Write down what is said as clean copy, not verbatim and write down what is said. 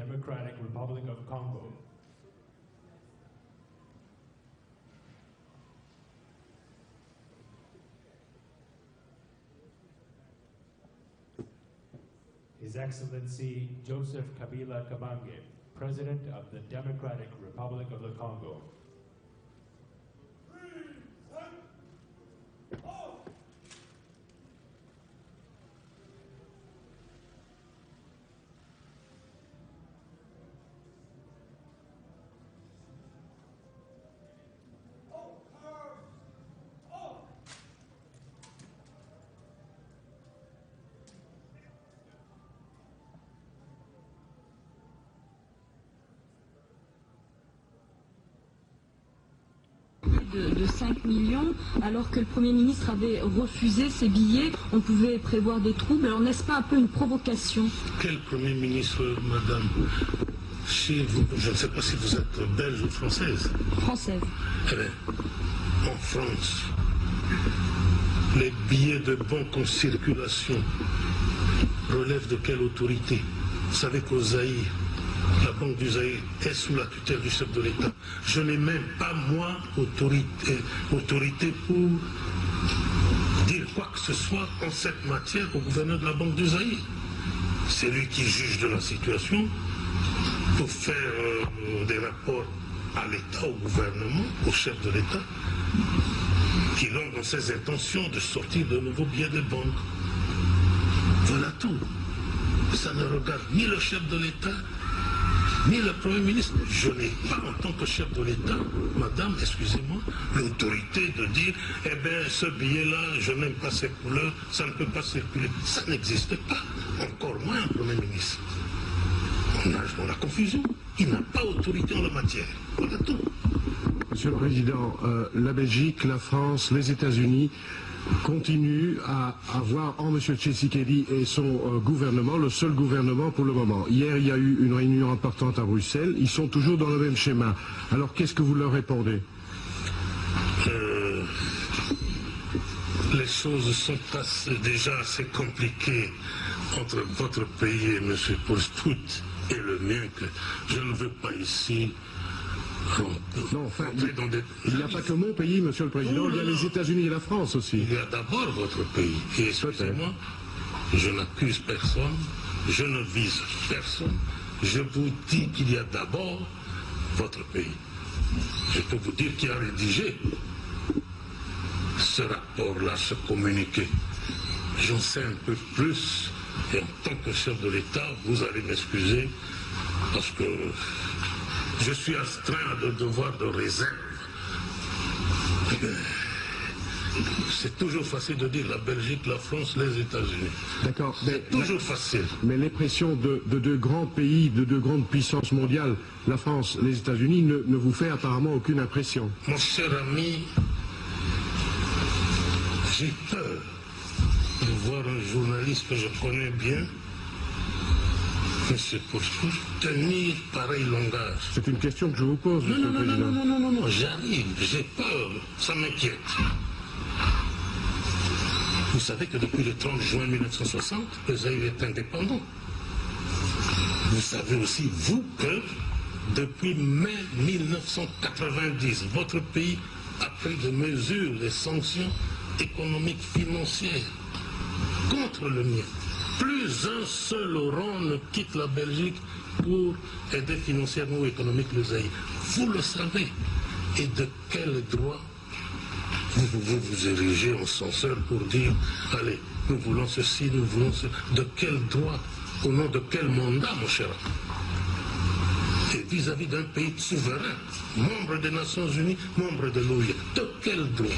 Democratic Republic of Congo. His Excellency Joseph Kabila Kabange, President of the Democratic Republic of the Congo. De 5 millions, alors que le Premier ministre avait refusé ces billets, on pouvait prévoir des troubles. Alors n'est-ce pas un peu une provocation? Quel Premier ministre, madame? Si vous, je ne sais pas si vous êtes belge ou française. Française. Eh bien, en France, les billets de banque en circulation relèvent de quelle autorité? Vous savez qu'au Zaïre, la Banque du Zaïre est sous la tutelle du chef de l'État. Je n'ai même pas, moi, autorité pour dire quoi que ce soit en cette matière au gouverneur de la Banque du Zaïre. C'est lui qui juge de la situation pour faire des rapports à l'État, au gouvernement, au chef de l'État, qui l'ont dans ses intentions de sortir de nouveaux billets de banque. Voilà tout. Ça ne regarde ni le chef de l'État, ni le Premier ministre. Je n'ai pas, en tant que chef de l'État, madame, excusez-moi, l'autorité de dire, eh bien, ce billet-là, je n'aime pas ses couleurs, ça ne peut pas circuler. Ça n'existe pas. Encore moins un Premier ministre. On nage dans la confusion. Il n'a pas autorité en la matière. Voilà tout. Monsieur le Président, la Belgique, la France, les États-Unis continue à avoir en M. Tshisekedi et son gouvernement, le seul gouvernement pour le moment. Hier, il y a eu une réunion importante à Bruxelles. Ils sont toujours dans le même schéma. Alors, qu'est-ce que vous leur répondez? Les choses sont déjà assez compliquées entre votre pays et M. Postout et le mien que je ne veux pas ici. Non, enfin, il n'y a pas que mon pays, Monsieur le Président, il y a les États-Unis et la France aussi. Il y a d'abord votre pays. Et excusez-moi, je n'accuse personne, je ne vise personne. Je vous dis qu'il y a d'abord votre pays. Je peux vous dire qui a rédigé ce rapport-là, ce communiqué. J'en sais un peu plus. Et en tant que chef de l'État, vous allez m'excuser parce que je suis astreint à de devoirs de réserve. C'est toujours facile de dire la Belgique, la France, les États-Unis. D'accord. C'est toujours facile. Mais les pressions de deux grands pays, de deux grandes puissances mondiales, la France, les États-Unis, ne vous fait apparemment aucune impression. Mon cher ami, j'ai peur de voir un journaliste que je connais bien, M. Postou, tenir pareil langage. C'est une question que je vous pose, Monsieur le Président. Non, j'arrive, j'ai peur, ça m'inquiète. Vous savez que depuis le 30 juin 1960, le Zaïre est indépendant. Vous savez aussi, vous, que depuis mai 1990, votre pays a pris des mesures, des sanctions économiques, financières contre le mien. Plus un seul rang ne quitte la Belgique pour aider financièrement ou économiquement le Zaïre. Vous le savez. Et de quel droit vous érigez en censeur pour dire, allez, nous voulons ceci, nous voulons cela. De quel droit? Au nom de quel mandat, mon cher? Et vis-à-vis d'un pays souverain, membre des Nations Unies, membre de l'OIA. De quel droit?